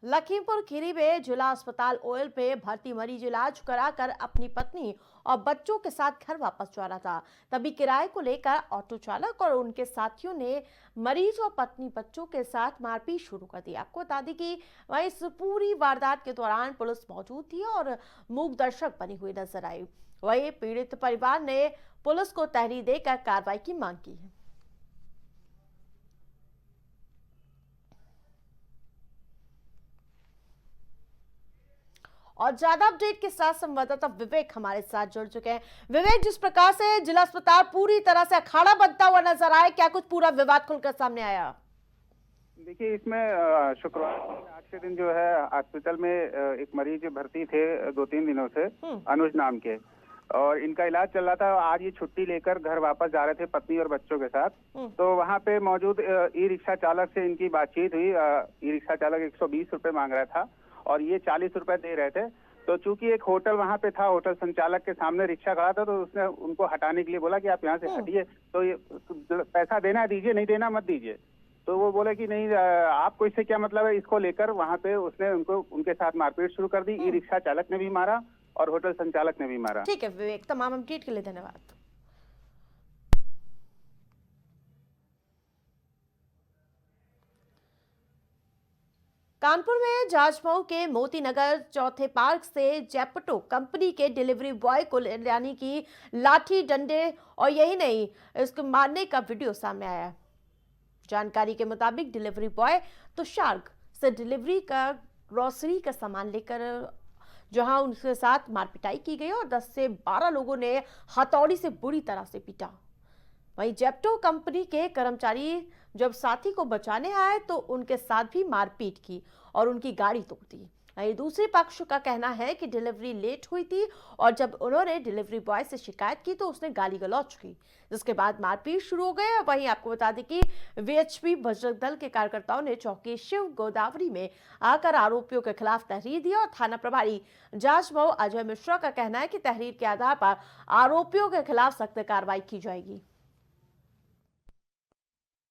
लखीमपुर खीरी में जिला अस्पताल ओयल पे भर्ती मरीज इलाज कराकर अपनी पत्नी और बच्चों के साथ घर वापस जा रहा था। तभी किराए को लेकर ऑटो चालक और उनके साथियों ने मरीज और पत्नी बच्चों के साथ मारपीट शुरू कर दी। आपको बता दें कि वह इस पूरी वारदात के दौरान पुलिस मौजूद थी और मूक दर्शक बनी हुई नजर आई। वहीं पीड़ित परिवार ने पुलिस को तहरीर देकर कार्रवाई की मांग की है। और ज्यादा अपडेट के साथ संवाददाता विवेक हमारे साथ जुड़ चुके हैं। विवेक, जिस प्रकार से जिला अस्पताल पूरी तरह से अखाड़ा बनता हुआ नजर आया, क्या कुछ पूरा विवाद खुलकर सामने आया? देखिए, इसमें शुक्रवार आज के दिन जो है हॉस्पिटल में एक मरीज भर्ती थे 2-3 दिनों से, अनुज नाम के, और इनका इलाज चल रहा था। आज ये छुट्टी लेकर घर वापस जा रहे थे पत्नी और बच्चों के साथ। तो वहाँ पे मौजूद ई रिक्शा चालक से इनकी बातचीत हुई। ई रिक्शा चालक 120 रुपए मांग रहा था और ये 40 रुपए दे रहे थे। तो चूंकि एक होटल वहाँ पे था, होटल संचालक के सामने रिक्शा खड़ा था, तो उसने उनको हटाने के लिए बोला कि आप यहाँ से हटिए, तो ये पैसा देना है दीजिए, नहीं देना मत दीजिए। तो वो बोले कि नहीं, आपको इससे क्या मतलब है। इसको लेकर वहाँ पे उसने उनके साथ मारपीट शुरू कर दी। ई रिक्शा चालक ने भी मारा और होटल संचालक ने भी मारा। ठीक है विवेक, तमाम अपडेट के लिए धन्यवाद। कानपुर में जाजमऊ के मोती नगर चौथे पार्क से जेपटो कंपनी के डिलीवरी बॉय को यानी कि लाठी डंडे और यही नहीं, इसको मारने का वीडियो सामने आया। जानकारी के मुताबिक डिलीवरी बॉय तुषार से डिलीवरी का ग्रोसरी का सामान लेकर जहां उनके साथ मारपिटाई की गई और 10 से 12 लोगों ने हथौड़ी से बुरी तरह से पीटा। वहीं जेप्टो कंपनी के कर्मचारी जब साथी को बचाने आए तो उनके साथ भी मारपीट की और उनकी गाड़ी तोड़ दी। वहीं दूसरे पक्ष का कहना है कि डिलीवरी लेट हुई थी और जब उन्होंने डिलीवरी बॉय से शिकायत की तो उसने गाली गलौज की, जिसके बाद मारपीट शुरू हो गए। वहीं आपको बता दें कि वीएचपी बजरंग दल के कार्यकर्ताओं ने चौकी शिव गोदावरी में आकर आरोपियों के खिलाफ तहरीर दी और थाना प्रभारी जाजमऊ अजय मिश्रा का कहना है कि तहरीर के आधार पर आरोपियों के खिलाफ सख्त कार्रवाई की जाएगी।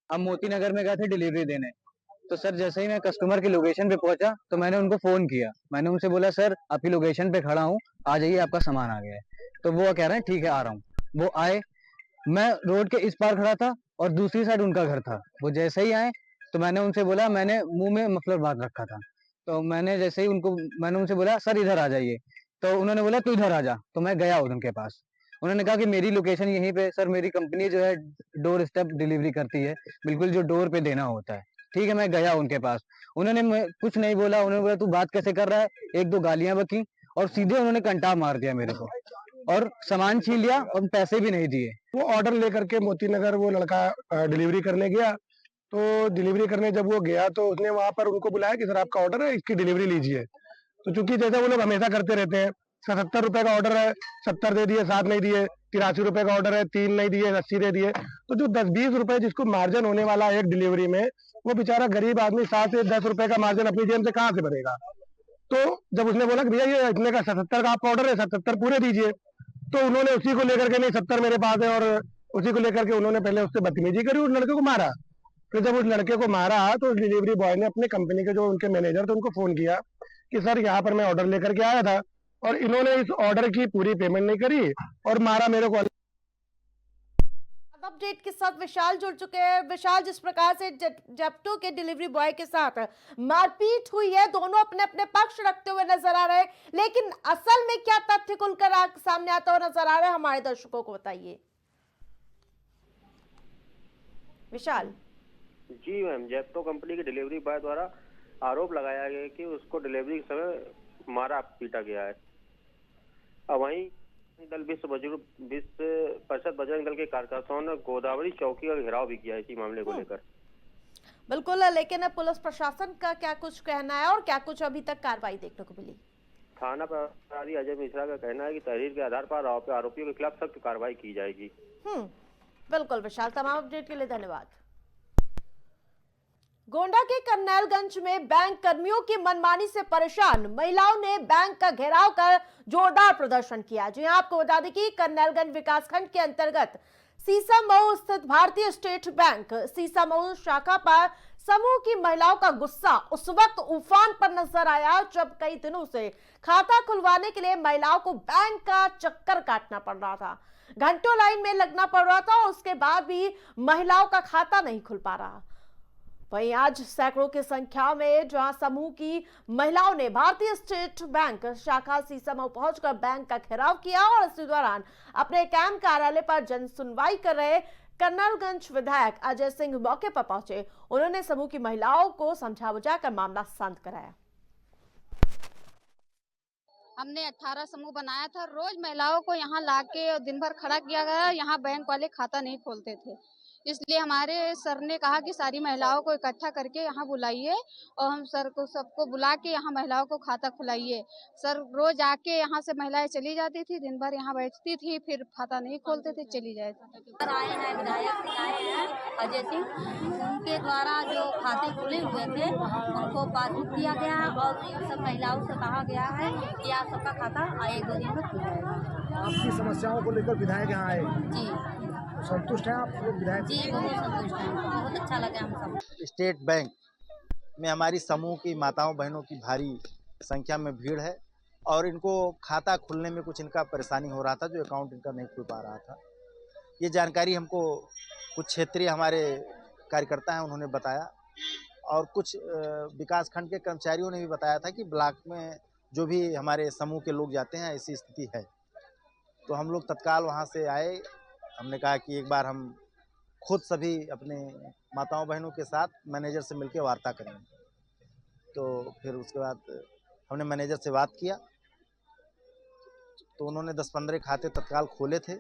हम मोती नगर में गए थे डिलीवरी देने, तो सर जैसे ही मैं कस्टमर की लोकेशन पे पहुंचा तो मैंने उनको फोन किया। मैंने उनसे बोला सर आपकी लोकेशन पे खड़ा हूँ, आ जाइए आपका सामान आ गया है। तो वो कह रहे हैं ठीक है आ रहा हूँ। वो आए, मैं रोड के इस पार खड़ा था और दूसरी साइड उनका घर था। वो जैसे ही आए तो मैंने उनसे बोला, मैंने मुंह में मफलर बांध रखा था, तो मैंने उनसे बोला सर इधर आ जाइए। तो उन्होंने बोला तू इधर आ जा। तो मैं गया उनके पास। उन्होंने कहा कि मेरी लोकेशन यहीं पे। सर मेरी कंपनी जो है डोर स्टेप डिलीवरी करती है, बिल्कुल जो डोर पे देना होता है। ठीक है, मैं गया उनके पास। उन्होंने कुछ नहीं बोला। उन्होंने बोला तू बात कैसे कर रहा है, 1-2 गालियां बकी और सीधे उन्होंने कंटाव मार दिया मेरे को और सामान छीन लिया और पैसे भी नहीं दिए। वो ऑर्डर लेकर के मोती नगर वो लड़का डिलीवरी करने गया। तो डिलीवरी करने जब वो गया तो उसने वहां पर उनको बुलाया कि सर आपका ऑर्डर है, इसकी डिलीवरी लीजिए। तो चूंकि जैसे वो लोग हमेशा करते रहते हैं, 77 रुपए का ऑर्डर है, 70 दे दिए, 7 नहीं दिए। 83 रुपए का ऑर्डर है, 3 नहीं दिए, 80 दे दिए। तो जो 10-20 रुपए जिसको मार्जिन होने वाला है एक डिलीवरी में, वो बेचारा गरीब आदमी 7 से 10 रुपए का मार्जिन अपनी जेब से कहाँ से भरेगा। तो जब उसने बोला कि भैया ये इतने का 77 का आपका ऑर्डर है, 77 पूरे दीजिए, तो उन्होंने उसी को लेकर के नहीं 70 मेरे पास है, और उसी को लेकर के उन्होंने पहले उससे बदतमीजी करी, उस लड़के को मारा। फिर जब उस लड़के को मारा तो उस डिलीवरी बॉय ने अपने कंपनी के जो उनके मैनेजर थे उनको फोन किया कि सर यहाँ पर मैं ऑर्डर लेकर के आया था और इन्होंने इस ऑर्डर की पूरी पेमेंट नहीं करी और मारा मेरे को। अपडेट के साथ विशाल जुड़ चुके हैं। विशाल, जिस प्रकार से जेप्टो के डिलीवरी बॉय के साथ मारपीट हुई है, दोनों अपने अपने पक्ष रखते हुए नजर आ रहे हैं, लेकिन असल में क्या तथ्य खुलकर सामने आता हुआ नजर आ रहा है, हमारे दर्शकों को बताइए। विशाल जी मैम, जेप्टो कंपनी के डिलीवरी बॉय द्वारा आरोप लगाया गया है कि उसको डिलीवरी के समय मारा पीटा गया है। अब वहीं दल विश्व परिषद बजरंग दल के कार्यकर्ताओं ने गोदावरी चौकी का घेराव भी किया इसी मामले को लेकर। बिल्कुल, लेकिन अब पुलिस प्रशासन का क्या कुछ कहना है और क्या कुछ अभी तक कार्रवाई देखने को मिली? थाना प्रभारी अजय मिश्रा का कहना है कि तहरीर के आधार पर आरोपियों के खिलाफ सख्त कार्रवाई की जाएगी। बिल्कुल विशाल, तमाम अपडेट के लिए धन्यवाद। गोंडा के करनैलगंज में बैंक कर्मियों की मनमानी से परेशान महिलाओं ने बैंक का घेराव कर जोरदार प्रदर्शन किया। जी आपको बता दें कि करनैलगंज विकासखंड के अंतर्गत सीसामऊ स्थित भारतीय स्टेट बैंक सीसामऊ शाखा पर समूह की महिलाओं का गुस्सा उस वक्त उफान पर नजर आया जब कई दिनों से खाता खुलवाने के लिए महिलाओं को बैंक का चक्कर काटना पड़ रहा था, घंटों लाइन में लगना पड़ रहा था और उसके बाद भी महिलाओं का खाता नहीं खुल पा रहा। वहीं आज सैकड़ों की संख्या में जहां समूह की महिलाओं ने भारतीय स्टेट बैंक शाखा सीसमऊ पहुंचकर बैंक का घेराव किया और इसी दौरान अपने कैंप कार्यालय पर जन सुनवाई कर रहे कर्नलगंज विधायक अजय सिंह मौके पर पहुंचे। उन्होंने समूह की महिलाओं को समझा बुझाकर मामला शांत कराया। हमने 18 समूह बनाया था। रोज महिलाओं को यहाँ लाके दिन भर खड़ा किया गया। यहाँ बैंक वाले खाता नहीं खोलते थे, इसलिए हमारे सर ने कहा कि सारी महिलाओं को इकट्ठा करके यहाँ बुलाइए और हम सर को सबको बुला के यहाँ महिलाओं को खाता खुलाइए। सर रोज आके यहाँ से महिलाएं चली जाती थी, दिन भर यहाँ बैठती थी, फिर खाता नहीं खोलते थे, चली जाती थी। आए हैं विधायक सिंह आए हैं अजय सिंह, उनके द्वारा जो खाते खुले हुए थे उनको पासबुक किया गया और इन सब महिलाओं से कहा गया है कि आप सबका खाता 1-2 दिन में खुल जाएगा। आपकी समस्याओं को लेकर विधायक यहाँ आए जी, संतुष्ट हैं आप विधायक? जी बहुत संतुष्ट हैं, बहुत अच्छा लगा हम सब। स्टेट बैंक में हमारी समूह की माताओं बहनों की भारी संख्या में भीड़ है और इनको खाता खुलने में कुछ इनका परेशानी हो रहा था, जो अकाउंट इनका नहीं खुल पा रहा था। ये जानकारी हमको कुछ क्षेत्रीय हमारे कार्यकर्ता हैं उन्होंने बताया और कुछ विकास खंड के कर्मचारियों ने भी बताया था कि ब्लॉक में जो भी हमारे समूह के लोग जाते हैं ऐसी स्थिति है। तो हम लोग तत्काल वहाँ से आए। हमने कहा कि एक बार हम खुद सभी अपने माताओं बहनों के साथ मैनेजर से मिलकर वार्ता करेंगे। तो फिर उसके बाद हमने मैनेजर से बात किया तो उन्होंने 10-15 खाते तत्काल खोले थे,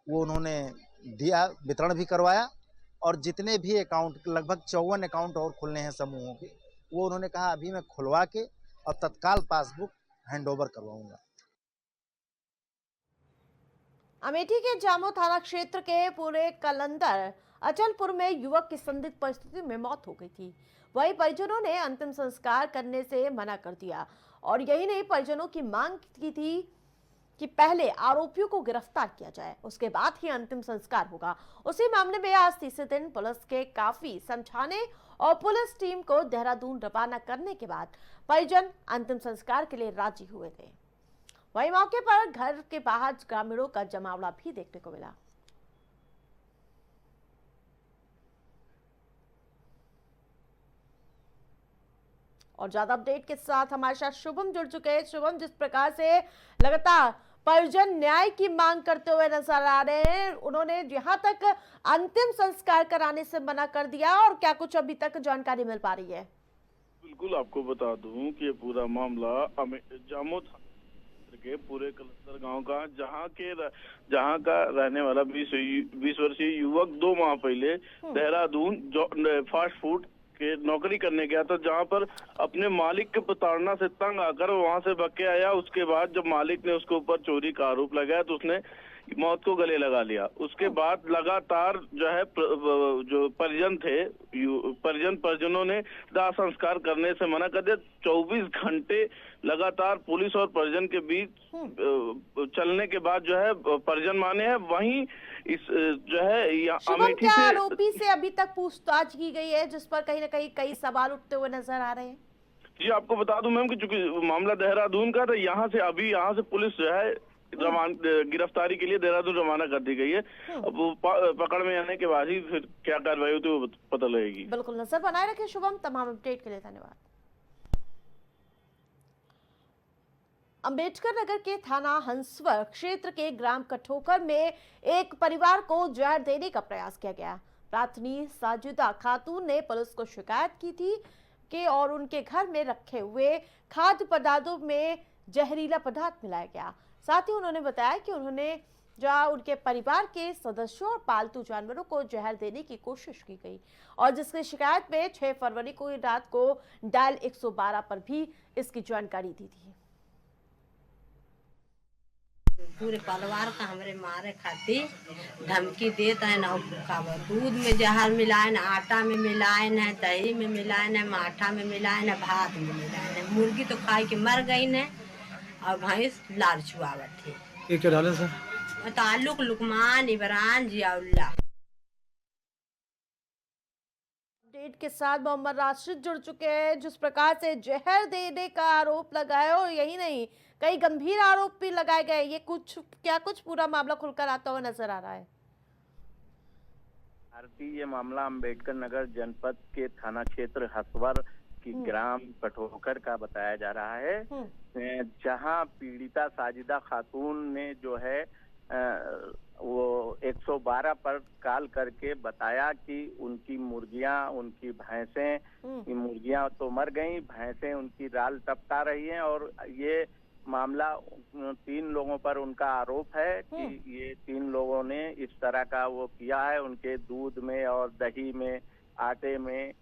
वो उन्होंने दिया, वितरण भी करवाया और जितने भी अकाउंट लगभग 54 अकाउंट और खुलने हैं समूहों के, वो उन्होंने कहा अभी मैं खुलवा के और तत्काल पासबुक हैंडओवर करवाऊंगा। अमेठी के जामो थाना क्षेत्र के पूरे कलंदर अचलपुर में युवक की संदिग्ध परिस्थिति में मौत हो गई थी। वहीं परिजनों ने अंतिम संस्कार करने से मना कर दिया और यही नहीं, परिजनों की मांग की थी कि पहले आरोपियों को गिरफ्तार किया जाए, उसके बाद ही अंतिम संस्कार होगा। उसी मामले में आज तीसरे दिन पुलिस के काफी समझाने और पुलिस टीम को देहरादून रवाना करने के बाद परिजन अंतिम संस्कार के लिए राजी हुए थे। वहीं मौके पर घर के बाहर ग्रामीणों का जमावड़ा भी देखने को मिला। और ज्यादा अपडेट के साथ हमारे साथ शुभम जुड़ चुके हैं। शुभम, जिस प्रकार से लगातार परिजन न्याय की मांग करते हुए नजर आ रहे हैं, उन्होंने यहां तक अंतिम संस्कार कराने से मना कर दिया और क्या कुछ अभी तक जानकारी मिल पा रही है? बिल्कुल, आपको बता दूं कि ये पूरा मामला जामो के पूरे कलंदर गांव का, जहां का रहने वाला 20 वर्षीय युवक 2 माह पहले देहरादून फास्ट फूड के नौकरी करने गया था, जहां पर अपने मालिक के प्रताड़ना से तंग आकर वहां से भाग के आया। उसके बाद जब मालिक ने उसके ऊपर चोरी का आरोप लगाया तो उसने मौत को गले लगा लिया। उसके बाद लगातार जो है जो परिजनों ने दाह संस्कार करने से मना कर दिया। 24 घंटे लगातार पुलिस और परिजन के बीच चलने के बाद जो है परिजन माने हैं। वहीं इस जो है अमेठी से आरोपी से अभी तक पूछताछ की गई है, जिस पर कहीं ना कहीं कई सवाल उठते हुए नजर आ रहे हैं? जी, आपको बता दूं मैम कि चूंकि मामला देहरादून का था, यहाँ से पुलिस जो है गिरफ्तारी के लिए देहरादून रवाना कर दी गई है। अब वो पकड़ में आने के बाद ही फिर क्या कार्रवाई होती है वो पता लगेगी। बिल्कुल, नजर बनाए रखें शुभम। तमाम अपडेट के लिए धन्यवाद। अंबेडकर नगर के थाना हंसवर क्षेत्र के ग्राम कठोकर में एक परिवार को जहर देने का प्रयास किया गया। प्रार्थनी साजिदा खातून ने पुलिस को शिकायत की थी कि और उनके घर में रखे हुए खाद्य पदार्थों में जहरीला पदार्थ मिलाया गया। साथ ही उन्होंने बताया कि उन्होंने जहां उनके परिवार के सदस्यों और पालतू जानवरों को जहर देने की कोशिश की गई और जिसकी शिकायत में 6 फरवरी को रात को डायल 112 पर भी इसकी जानकारी दी थी। पूरे परिवार का हमारे मारे खातिर धमकी देता है ना, दूध में जहर मिलाए न, आटा में मिलाए न, दही में मिलाए न, माठा में मिलाए न, भात में मिलाए न। मुर्गी तो खाई के मर गई न और भैंस लार चुआवत थी। ये क्या डाले सर? ताल्लुक लुकमान इमरान जियाउल्लाह। अपडेट के साथ मोहम्मद राशिद जुड़ चुके हैं। जिस प्रकार से जहर देने का आरोप लगाया और यही नहीं कई गंभीर आरोप भी लगाए गए, ये कुछ पूरा मामला खुलकर आता हुआ नजर आ रहा है। आरती, ये मामला अंबेडकर नगर जनपद के थाना क्षेत्र हसवर की ग्राम कठोकर का बताया जा रहा है, जहां पीड़िता साजिदा खातून ने जो है वो 112 पर कॉल करके बताया कि उनकी मुर्गियां, उनकी भैंसें, मुर्गियां तो मर गईं, भैंसें उनकी राल टपका रही हैं। और ये मामला 3 लोगों पर उनका आरोप है कि ये 3 लोगों ने इस तरह का वो किया है। उनके दूध में और दही में, आटे में,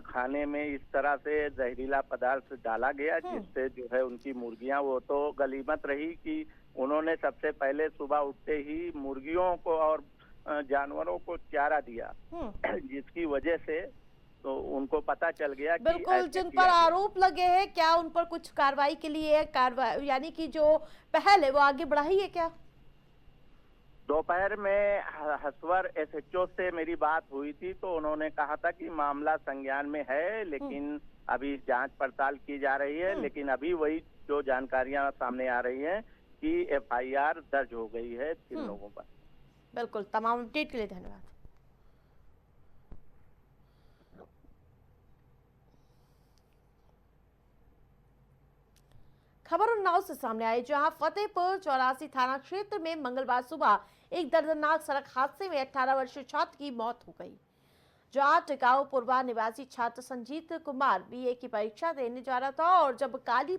खाने में इस तरह से जहरीला पदार्थ डाला गया, जिससे जो है उनकी मुर्गियां, वो तो गनीमत रही कि उन्होंने सबसे पहले सुबह उठते ही मुर्गियों को और जानवरों को चारा दिया, जिसकी वजह से तो उनको पता चल गया कि बिल्कुल जिन पर आरोप लगे हैं, क्या उन पर कुछ कार्रवाई के लिए कार्रवाई यानी कि जो पहल है वो आगे बढ़ाई है क्या? दोपहर में हसवर SHO से मेरी बात हुई थी, तो उन्होंने कहा था कि मामला संज्ञान में है, लेकिन अभी जांच पड़ताल की जा रही है। लेकिन अभी वही जो जानकारियां सामने आ रही हैं कि FIR दर्ज हो गई है 3 लोगों पर। बिल्कुल, तमाम अपडेट के लिए धन्यवाद। खबर उन्नाव से सामने आई, जहां फतेहपुर 84 थाना क्षेत्र में मंगलवार सुबह एक दर्दनाक सड़क हादसे में 18 वर्षीय छात्र की मौत हो गई। जहां टिकाऊ पुरवा निवासी छात्र संजीत कुमार BA की परीक्षा देने जा रहा था और जब काली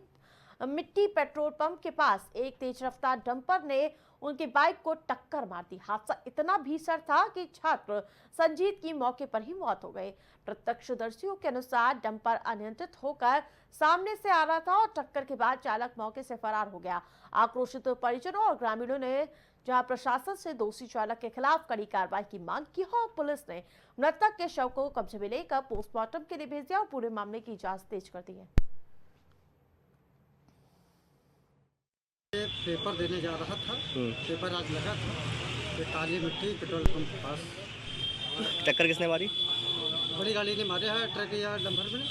मिट्टी पेट्रोल पंप के पास एक तेज रफ्तार डंपर ने उनकी बाइक को टक्कर मार दी। हादसा इतना भीषण था कि छात्र संजीत की मौके पर ही मौत हो गई। प्रत्यक्षदर्शियों के अनुसार डंपर अनियंत्रित होकर सामने से आ रहा था और टक्कर के बाद चालक मौके से फरार हो गया। आक्रोशित परिजनों और ग्रामीणों ने जहां प्रशासन से दोषी चालक के खिलाफ कड़ी कार्रवाई की मांग की और पुलिस ने मृतक के शव को कब्जे में लेकर पोस्टमार्टम के लिए भेज दिया और पूरे मामले की जांच तेज कर दी है। पेपर देने जा रहा था, पेपर आज लगा था, ये काली मिट्टी पेट्रोल पंप के पास। टक्कर किसने मारी? बड़ी गाड़ी ने मारे है, ट्रक या डंपर में।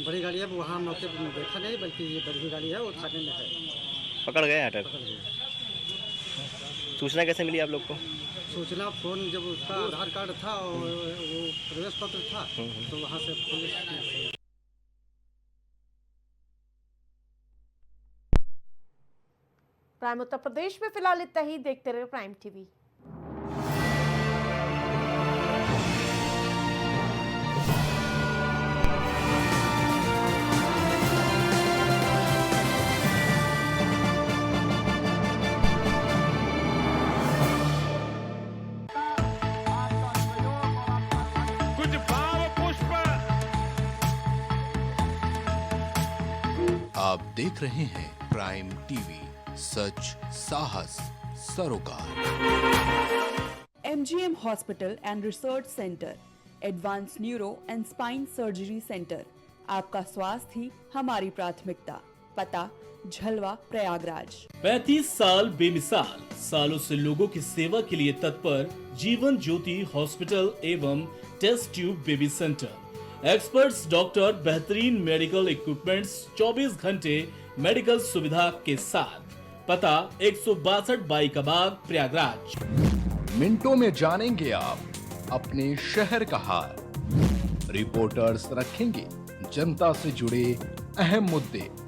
बड़ी गाड़ी है, वहाँ मौके पर देखा नहीं, बल्कि ये बड़ी गाड़ी है, वो थाने में है। पकड़ गए अटक? सूचना कैसे मिली आप लोग को? सूचना फोन, जब उसका आधार कार्ड था और वो प्रवेश पत्र था, तो वहाँ से पुलिस। प्राइम उत्तर प्रदेश में फिलहाल इतना ही। देखते रहे प्राइम TV। कुछ भाव पुष्प। आप देख रहे हैं प्राइम TV, सच साहस सरोकार। MGM hospital and research centre, advance neuro and spine surgery centre. आपका स्वास्थ्य ही हमारी प्राथमिकता। पता झलवा प्रयागराज। 35 साल बेमिसाल, सालों से लोगों की सेवा के लिए तत्पर जीवन ज्योति हॉस्पिटल एवं test tube baby centre. Experts doctor, बेहतरीन मेडिकल इक्विपमेंट्स, 24 घंटे मेडिकल सुविधा के साथ। पता 162 बाई कबाब प्रयागराज। मिनटों में जानेंगे आप अपने शहर का हाल। रिपोर्टर्स रखेंगे जनता से जुड़े अहम मुद्दे